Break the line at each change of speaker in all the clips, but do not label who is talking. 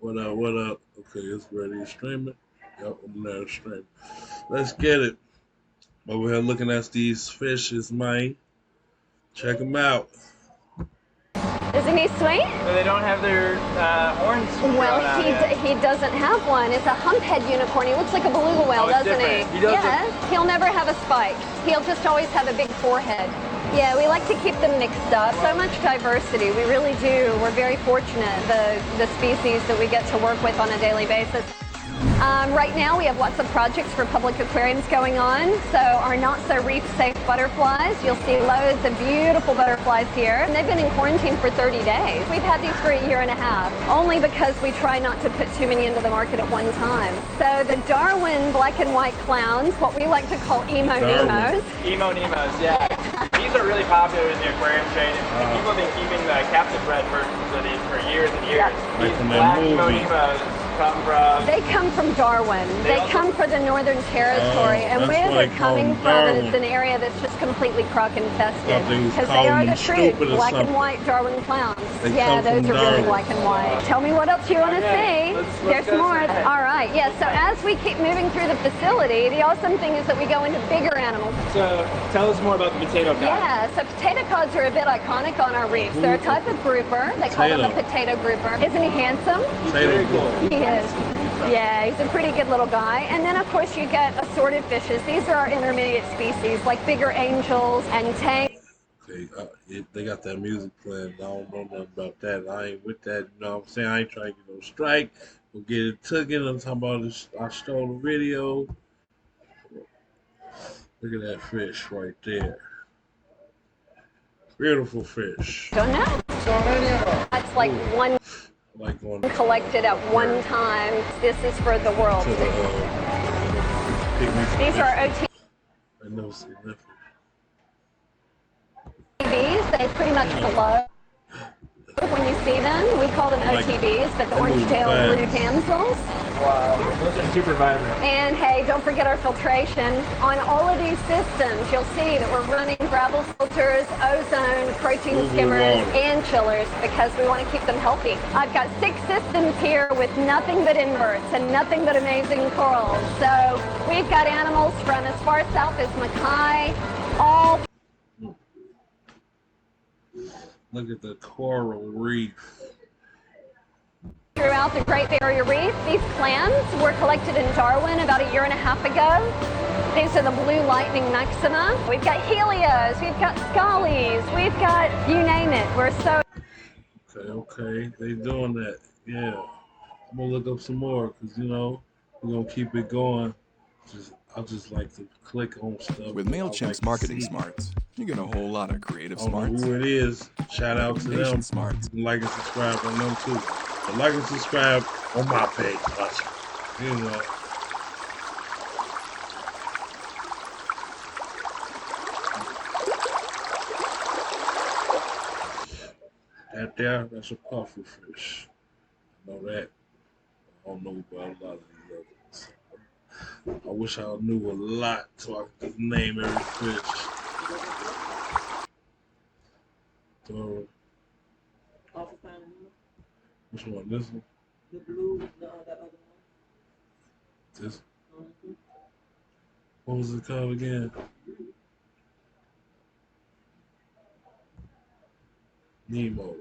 What up? What up? Okay, it's ready to stream it. Yep, I'm there to stream. Let's get it. Over here looking at these fishes, man. Check them out.
Isn't he sweet?
So they don't have their horns.
Well, he doesn't have one. It's a humphead unicorn. He looks like a beluga whale, doesn't he? Yes. He'll never have a spike. He'll just always have a big forehead. Yeah, we like to keep them mixed up. So much diversity. We really do. We're very fortunate, the species that we get to work with on a daily basis. Right now we have lots of projects for public aquariums going on. So our not so reef safe butterflies, you'll see loads of beautiful butterflies here. And they've been in quarantine for 30 days. We've had these for a year and a half, only because we try not to put too many into the market at one time. So the Darwin black and white clowns, what we like to call emo Nemos.
Emo Nemos, yeah. These are really popular in the aquarium trade, and people have been keeping the captive bred versions of these for years and years.
Like
These
from
black
that
emo
movie.
Nemos come from...
They come from Darwin. They come from the Northern Territory, and where they're coming from is an area that's just completely croc infested. Because they are the true black and white Darwin clowns. Yeah, those are really black and white. Tell me what else you want to see. There's more. All right, yeah, so as we keep moving through the facility, the awesome thing is that we go into bigger animals.
So tell us more about the potato cod.
Yeah, so potato cods are a bit iconic on our reefs. They're a type of grouper. They call them a potato grouper. Isn't he handsome?
Very cool.
He is. Yeah, he's a pretty good little guy. And then, of course, you get assorted fishes. These are our intermediate species, like bigger angels and tanks.
Okay, they got that music playing. I don't know nothing about that. I ain't with that. You know what I'm saying? I ain't trying to get no strike. We'll get it taken. I'm talking about this. I stole a video. Look at that fish right there. Beautiful fish.
Don't know. That's like one collected at one time. This is for the world. These are OTBs.
I never seen that.
They pretty much glow when you see them. We call them OTBs, but the orange-tailed blue damsels.
Wow, those are super vibrant.
And hey, don't forget our filtration. On all of these systems, you'll see that we're running gravel filters, ozone, protein skimmers, and chillers because we want to keep them healthy. I've got 6 systems here with nothing but inverts and nothing but amazing corals. So we've got animals from as far south as Mackay, all.
Look at the coral reef.
Throughout the Great Barrier Reef, these clams were collected in Darwin about a year and a half ago. These are the blue lightning maxima. We've got helios, we've got scallies, we've got you name it. We're so...
Okay, they doing that. Yeah. I'm gonna look up some more because, you know, we're gonna keep it going. I just like to click on stuff.
With MailChimp's marketing smarts, you get a whole lot of creative smarts.
Who it is? Shout out to them.
Smarts.
Like and subscribe on them too. But like and subscribe on my page. Watch it. You know. That there, that's a puffer fish. I know that. I don't know about a lot of these others. I wish I knew a lot so I could just name every fish. So, which one? This one?
The blue, the other one.
This? What was it called again? Nemo.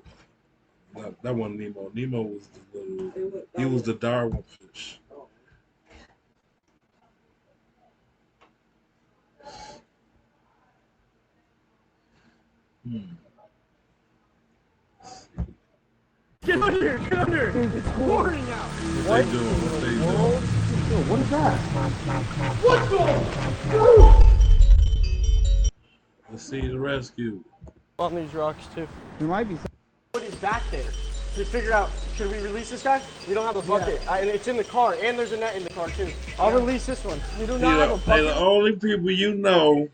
That wasn't Nemo. Nemo was the little. He was the Darwin fish.
Get under! Get under! It's pouring out!
What they doing? What they doing?
What is that? What's going?
Let's see the rescue.
On these rocks too.
There might be.
Somebody's back there. To figure out, should we release this guy? We don't have a bucket. And it's in the car, and there's a net in the car too. I'll release this one. We do not have a
They're
bucket.
the only people you know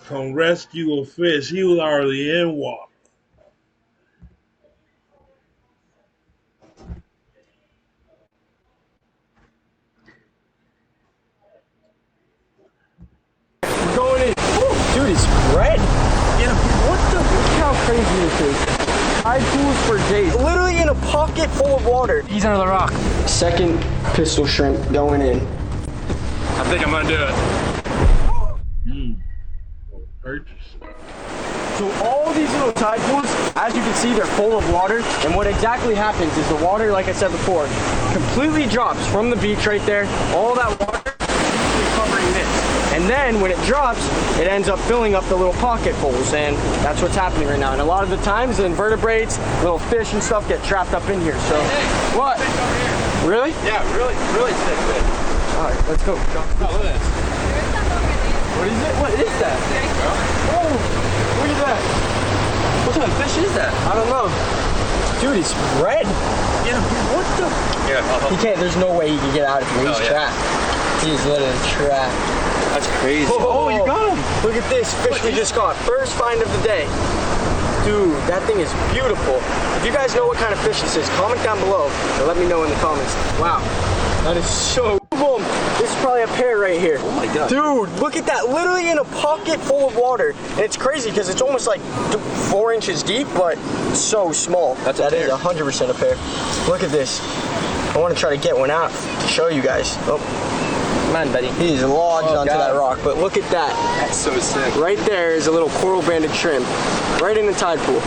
can rescue a fish. He was already in water.
Going in. Dude, he's red. Yeah, what the? Look how crazy this is. Tide pools for days. Literally in a pocket full of water.
He's under the rock.
Second pistol shrimp going in.
I think I'm gonna do it.
Purchase.
So all these little tide pools, as you can see, they're full of water. And what exactly happens is the water, like I said before, completely drops from the beach right there. All that water is covering this. And then when it drops, it ends up filling up the little pocket pools. And that's what's happening right now. And a lot of the times, the invertebrates, little fish and stuff get trapped up in here. So, what? Really?
Yeah, really, really sick fish.
All right, let's go.
Oh, look at this.
What is it? What is that? Oh, look at that.
What type of fish is that?
I don't know. Dude, he's red.
Yeah.
What the?
Yeah.
He can't, there's no way he can get out of here. He's trapped. He's literally trapped.
That's crazy.
Oh, you got him. Look at this fish we just caught. First find of the day. Dude, that thing is beautiful. If you guys know what kind of fish this is, comment down below and let me know in the comments. Wow, that is so boom. This is probably a pair right here.
Oh my god.
Dude, look at that. Literally in a pocket full of water. And it's crazy because it's almost like 4 inches deep, but so small.
That is
100% a pair. Look at this. I want to try to get one out to show you guys. Oh.
Come on, buddy.
He's lodged onto that rock, but look at that.
That's so sick.
Right there is a little coral banded shrimp, right in the tide pool.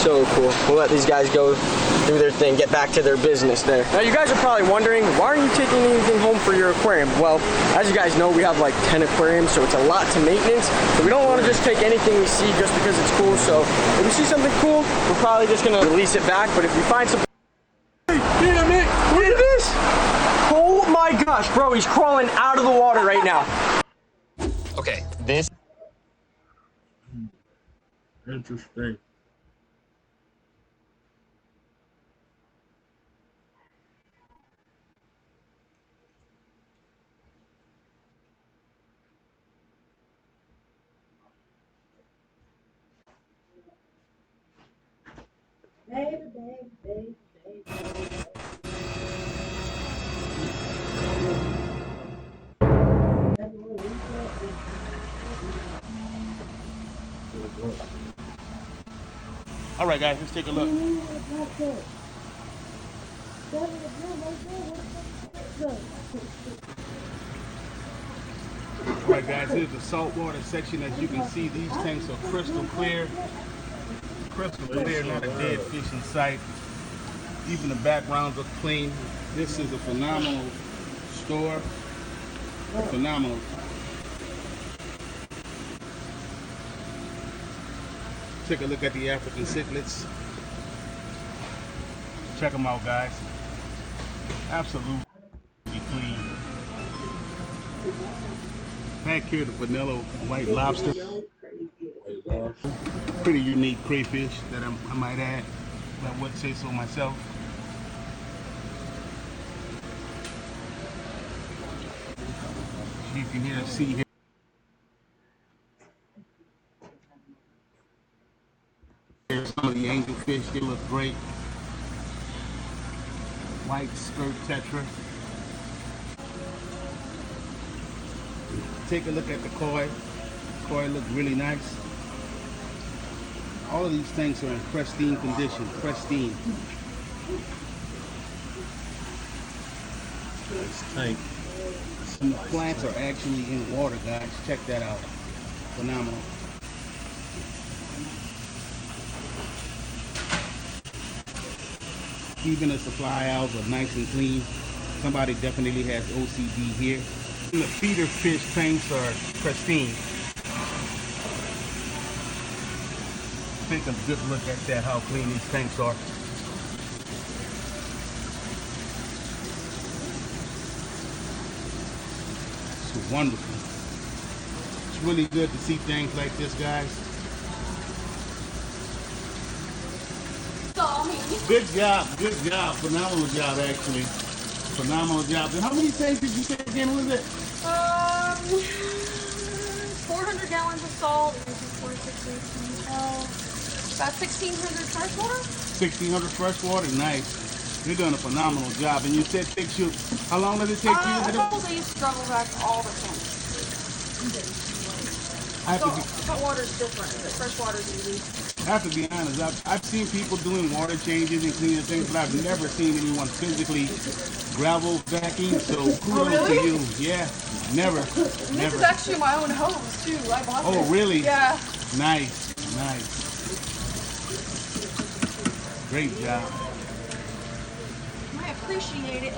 So cool. We'll let these guys go do their thing, get back to their business there. Now you guys are probably wondering, why aren't you taking anything home for your aquarium? Well, as you guys know, we have like 10 aquariums, so it's a lot to maintenance. So we don't want to just take anything we see just because it's cool. So if we see something cool, we're probably just gonna release it back. But if we find something, damn it, look at this! Oh my gosh, bro, he's crawling out of the water right now.
Okay, this.
Interesting.
All right, guys, let's take a look. All right, guys, here's the saltwater section. As you can see, these tanks are crystal clear. Crystal clear, not a dead fish in sight. Even the backgrounds are clean. This is a phenomenal store. Phenomenal. Take a look at the African cichlids. Check them out, guys. Absolutely clean. Back here, the vanilla white lobster. Pretty unique crayfish that I might add. I would say so myself. You can see here. Here's some of the angelfish. They look great. White skirt tetra. Take a look at the koi. Koi look really nice. All of these tanks are in pristine condition. Pristine.
Nice tank.
Some plants are actually in water, guys. Check that out. Phenomenal. Even the supply aisles are nice and clean. Somebody definitely has OCD here. And the feeder fish tanks are pristine. Take a good look at that, how clean these tanks are. It's wonderful. It's really good to see things like this, guys. Good job, phenomenal job actually. Phenomenal job. And how many tanks did you say again was it?
400 gallons of salt, 4, 6, 8, 12, about 1,600 freshwater.
1,600 freshwater, nice. You're doing a phenomenal job. And you said it takes you, how long does it take you?
A couple days to struggle back all the tanks.
I have to be,
Salt water is different, but fresh water is easy.
I have to be honest, I've seen people doing water changes and cleaning things, but I've never seen anyone physically gravel vacuum, so kudos to you. Yeah, never.
This is actually my own hose too. I bought
Oh,
this.
really?
Yeah.
Nice, nice. Great job.
I appreciate it.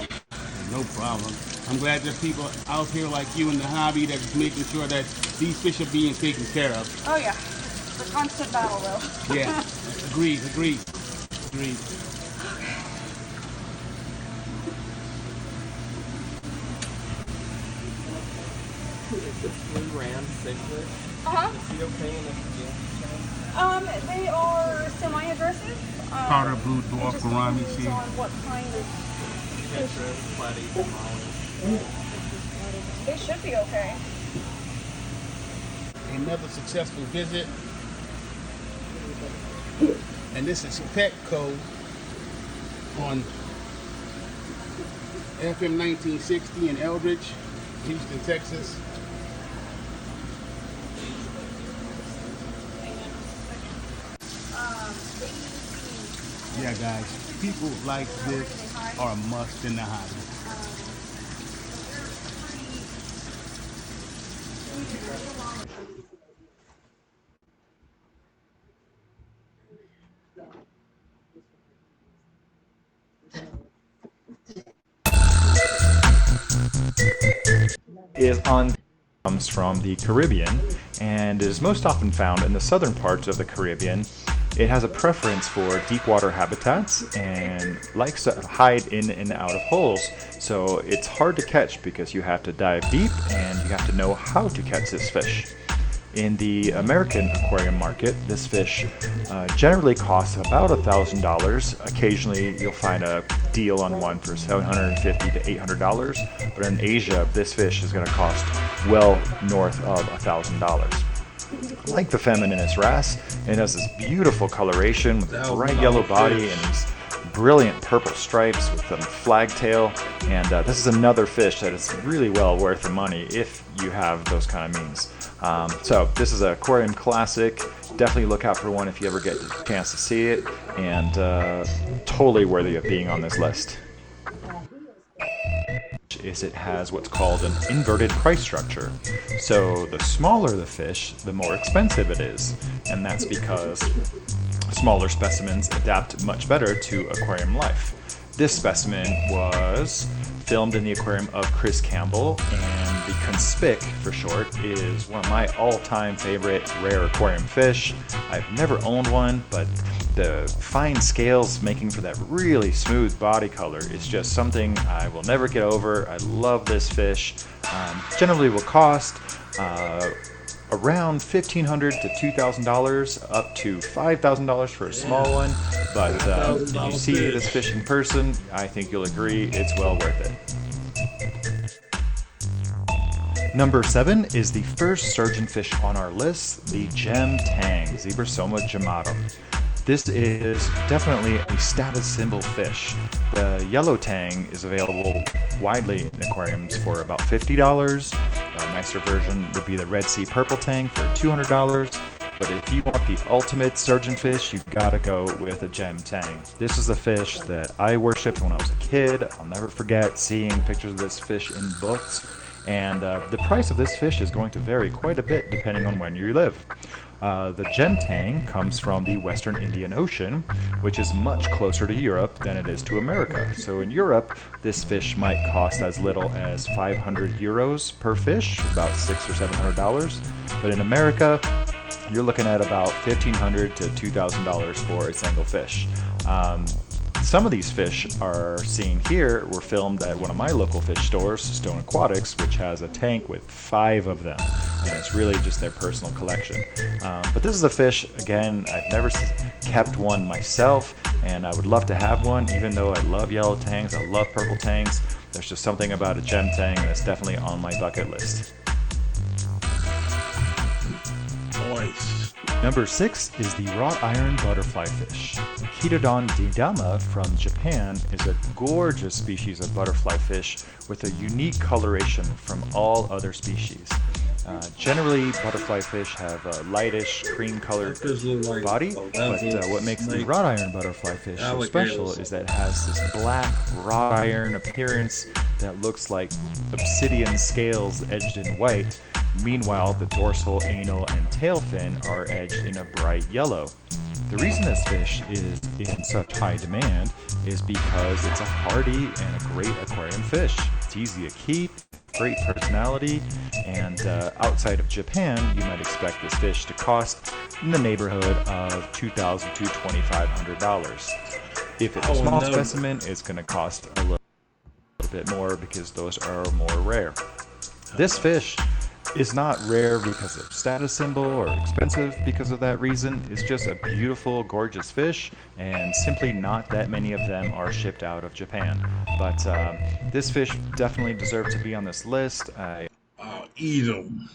No problem. I'm glad there's people out here like you in the hobby that's making sure that these fish are being taken care of.
Oh yeah. It's a constant battle though.
Yeah, agreed.
They are semi-aggressive.
Powder blue dwarf gourami
Depends
seal.
on what kind of fish. They should be okay.
Another successful visit. And this is Petco on FM 1960 in Eldridge, Houston, Texas. Yeah, guys, people like this are a must in the hobby.
Is on comes from the Caribbean and is most often found in the southern parts of the Caribbean. It has a preference for deep water habitats and likes to hide in and out of holes, so it's hard to catch because you have to dive deep and you have to know how to catch this fish. In the American aquarium market, this fish generally costs about $1,000. Occasionally you'll find a deal on one for $750 to $800, but in Asia this fish is going to cost well north of $1,000. Like the Femininus wrasse, it has this beautiful coloration with a bright yellow body and these brilliant purple stripes with a flag tail, and this is another fish that is really well worth the money if you have those kind of means. So this is an aquarium classic. Definitely look out for one if you ever get the chance to see it, and totally worthy of being on this list. Is it has what's called an inverted price structure. So the smaller the fish, the more expensive it is, and that's because smaller specimens adapt much better to aquarium life. This specimen was filmed in the aquarium of Chris Campbell, and the conspic, for short, is one of my all-time favorite rare aquarium fish. I've never owned one, but the fine scales making for that really smooth body color is just something I will never get over. I love this fish. Generally will cost around $1,500 to $2,000, up to $5,000 for a small one, but if you see this fish in person, I think you'll agree it's well worth it. Number 7 is the first sturgeon fish on our list, the gem tang, Zebrasoma gematum. This is definitely a status symbol fish. The yellow tang is available widely in aquariums for about $50. A nicer version would be the Red Sea purple tang for $200. But if you want the ultimate sturgeon fish, you've got to go with a gem tang. This is a fish that I worshipped when I was a kid. I'll never forget seeing pictures of this fish in books. And the price of this fish is going to vary quite a bit depending on when you live. The gem tang comes from the Western Indian Ocean, which is much closer to Europe than it is to America. So in Europe, this fish might cost as little as 500 euros per fish, about $600 or $700. But in America, you're looking at about $1,500 to $2,000 for a single fish. Some of these fish are seen here were filmed at one of my local fish stores, Stone Aquatics, which has a tank with 5 of them, and it's really just their personal collection. But this is a fish, again, I've never kept one myself, and I would love to have one, even though I love yellow tangs, I love purple tangs. There's just something about a gem tang that's definitely on my bucket list.
Nice.
Number 6 is the wrought iron butterfly fish. Chitodon didama from Japan is a gorgeous species of butterfly fish with a unique coloration from all other species. Generally, butterfly fish have a lightish, cream-colored body, but what makes the wrought iron butterfly fish so special is that it has this black wrought iron appearance that looks like obsidian scales edged in white. Meanwhile, the dorsal, anal, and tail fin are edged in a bright yellow. The reason this fish is in such high demand is because it's a hardy and a great aquarium fish. It's easy to keep, great personality, and outside of Japan, you might expect this fish to cost in the neighborhood of $2,000 to $2,500. If it's a small specimen, it's going to cost a little bit more because those are more rare. This fish is not rare because of status symbol or expensive because of that reason. It's just a beautiful, gorgeous fish, and simply not that many of them are shipped out of Japan. But this fish definitely deserves to be on this list.
I'll eat them.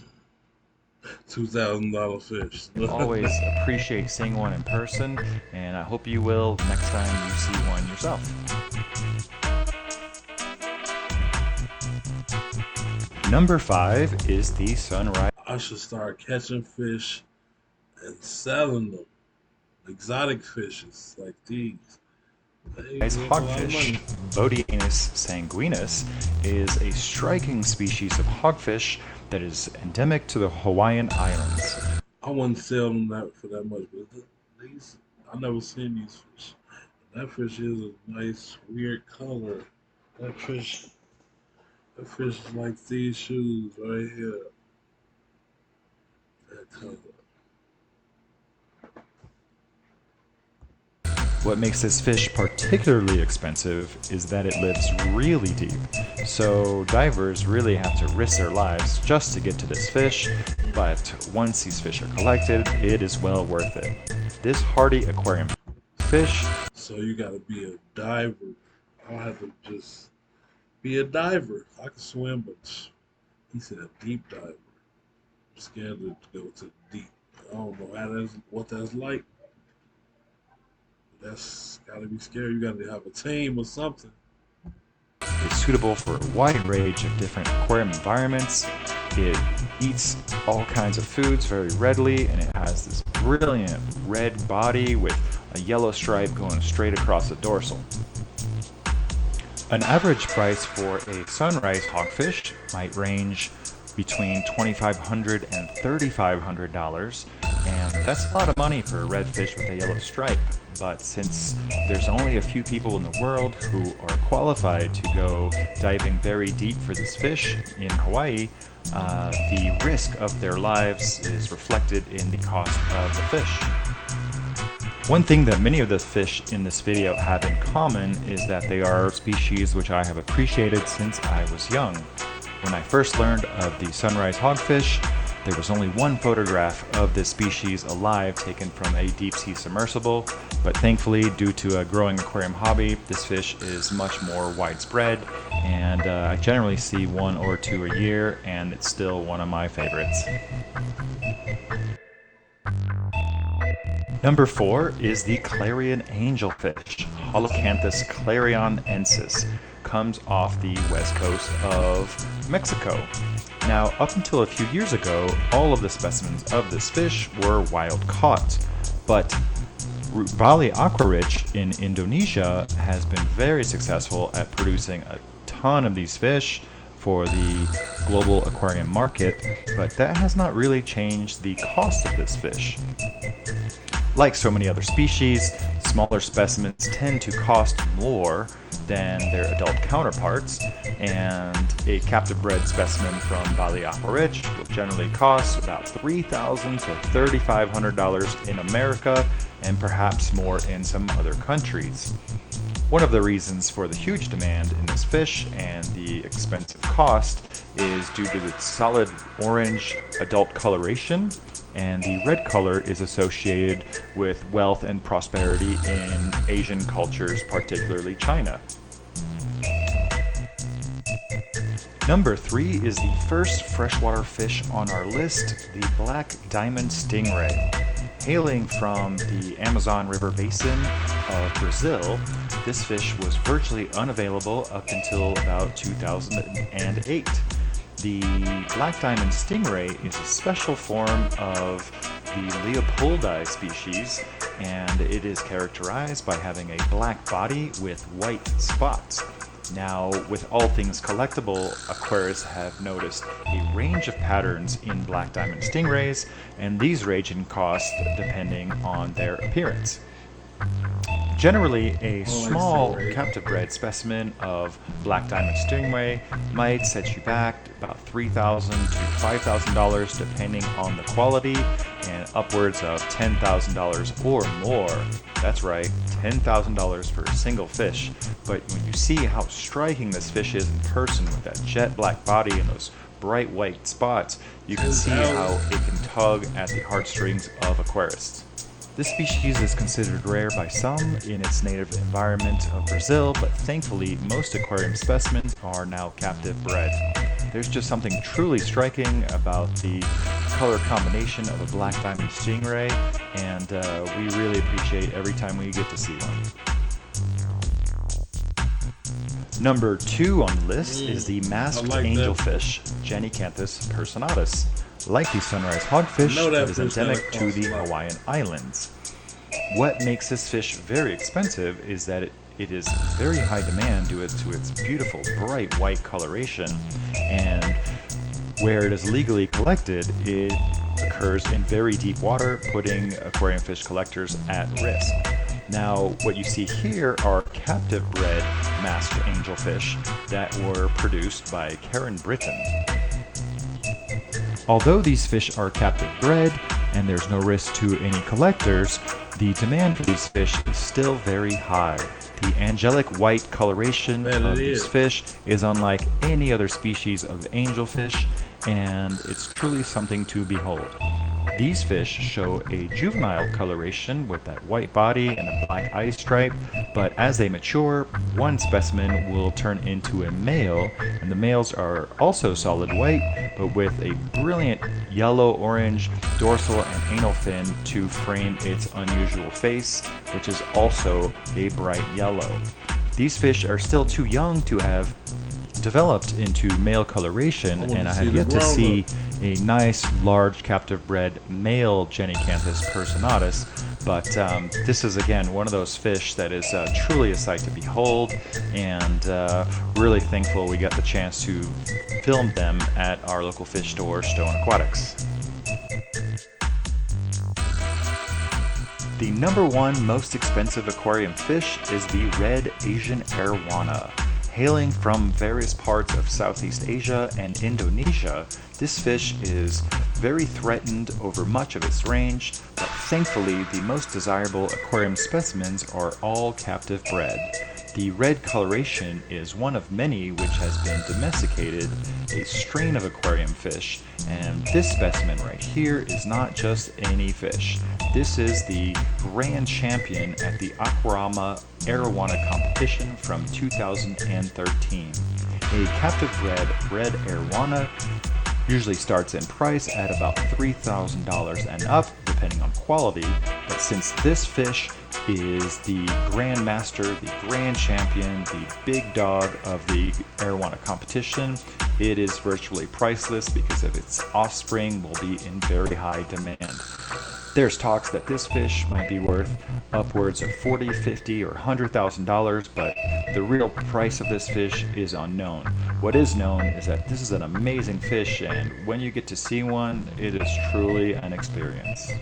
$2,000 fish.
Always appreciate seeing one in person, and I hope you will next time you see one yourself. Number 5 is the sunrise.
I should start catching fish and selling them. Exotic fishes like these.
Hogfish, Bodianus sanguinus, is a striking species of hogfish that is endemic to the Hawaiian Islands.
I wouldn't sell them for that much, but these, I've never seen these fish. That fish is a nice, weird color. That fish is like these shoes right here. That color.
What makes this fish particularly expensive is that it lives really deep. So divers really have to risk their lives just to get to this fish, but once these fish are collected, it is well worth it. This hardy aquarium fish.
So you gotta be a diver. I don't have to just be a diver. I can swim, but he said a deep diver. I'm scared to go to the deep. I don't know what that's like. That's gotta be scary. You gotta have a team or something.
It's suitable for a wide range of different aquarium environments. It eats all kinds of foods very readily, and it has this brilliant red body with a yellow stripe going straight across the dorsal. An average price for a sunrise hogfish might range between $2,500 and $3,500, and that's a lot of money for a red fish with a yellow stripe. But since there's only a few people in the world who are qualified to go diving very deep for this fish in Hawaii, the risk of their lives is reflected in the cost of the fish. One thing that many of the fish in this video have in common is that they are species which I have appreciated since I was young. When I first learned of the sunrise hogfish, there was only one photograph of this species alive taken from a deep-sea submersible, but thankfully, due to a growing aquarium hobby, this fish is much more widespread, and I generally see one or two a year, and it's still one of my favorites. Number 4 is the clarion angelfish, Holocanthus clarionensis. Comes off the west coast of Mexico. Now, up until a few years ago, all of the specimens of this fish were wild caught, but Bali Aquarich in Indonesia has been very successful at producing a ton of these fish for the global aquarium market, but that has not really changed the cost of this fish. Like so many other species, smaller specimens tend to cost more than their adult counterparts, and a captive bred specimen from Bali Aquarich will generally cost about $3,000 to $3,500 in America, and perhaps more in some other countries. One of the reasons for the huge demand in this fish and the expensive cost is due to its solid orange adult coloration, and the red color is associated with wealth and prosperity in Asian cultures, particularly China. Number 3 is the first freshwater fish on our list, the black diamond stingray. Hailing from the Amazon River basin of Brazil, this fish was virtually unavailable up until about 2008. The black diamond stingray is a special form of the Leopoldi species, and it is characterized by having a black body with white spots. Now, with all things collectible, aquarists have noticed a range of patterns in black diamond stingrays, and these range in cost depending on their appearance. Generally, a small captive bred specimen of black diamond stingray might set you back about $3,000 to $5,000 depending on the quality, and upwards of $10,000 or more. That's right, $10,000 for a single fish. But when you see how striking this fish is in person with that jet black body and those bright white spots, you can see how it can tug at the heartstrings of aquarists. This species is considered rare by some in its native environment of Brazil, but thankfully most aquarium specimens are now captive bred. There's just something truly striking about the color combination of a black diamond stingray, and we really appreciate every time we get to see one. Number 2 on the list is the masked angelfish, Genicanthus personatus. Like the sunrise hogfish, it is endemic to the Hawaiian Islands. What makes this fish very expensive is that it is very high demand due to its beautiful bright white coloration, and where it is legally collected, it occurs in very deep water, putting aquarium fish collectors at risk. Now, what you see here are captive bred masked angelfish that were produced by Karen Britton. Although these fish are captive bred and there's no risk to any collectors, the demand for these fish is still very high. The angelic white coloration of these fish is unlike any other species of angelfish, and it's truly something to behold. These fish show a juvenile coloration with that white body and a black eye stripe, but as they mature, one specimen will turn into a male, and the males are also solid white, but with a brilliant yellow-orange dorsal and anal fin to frame its unusual face, which is also a bright yellow. These fish are still too young to have developed into male coloration, and I have yet to see a nice large captive bred male Genicanthus personatus, but this is again one of those fish that is truly a sight to behold, and really thankful we got the chance to film them at our local fish store, Stone Aquatics. The number 1 most expensive aquarium fish is the red Asian arowana. Hailing from various parts of Southeast Asia and Indonesia, this fish is very threatened over much of its range, but thankfully the most desirable aquarium specimens are all captive bred. The red coloration is one of many which has been domesticated, a strain of aquarium fish, and this specimen right here is not just any fish. This is the grand champion at the Aquarama Arowana competition from 2013. A captive bred red arowana usually starts in price at about $3,000 and up, depending on quality, but since this fish is the grand master, the grand champion, the big dog of the arowana competition, it is virtually priceless because of its offspring will be in very high demand. There's talks that this fish might be worth upwards of $40,000, $50,000, or $100,000, but the real price of this fish is unknown. What is known is that this is an amazing fish, and when you get to see one, it is truly an experience.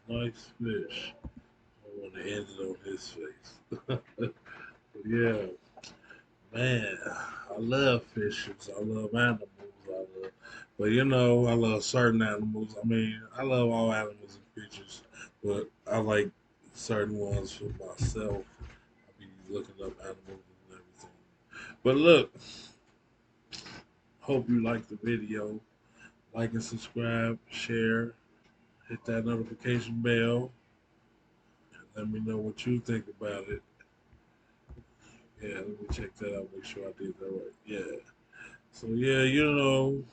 Nice fish. I want to end it on his face. Yeah, man, I love fishes. I love animals. But you know, I love certain animals. I mean, I love all animals and creatures, but I like certain ones for myself. I be looking up animals and everything. But look, hope you liked the video. Like and subscribe, share, hit that notification bell, and let me know what you think about it. Yeah, let me check that out, make sure I did that right. Yeah. So yeah, you know,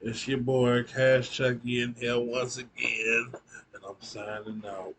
it's your boy kashchucky in here once again, and I'm signing out.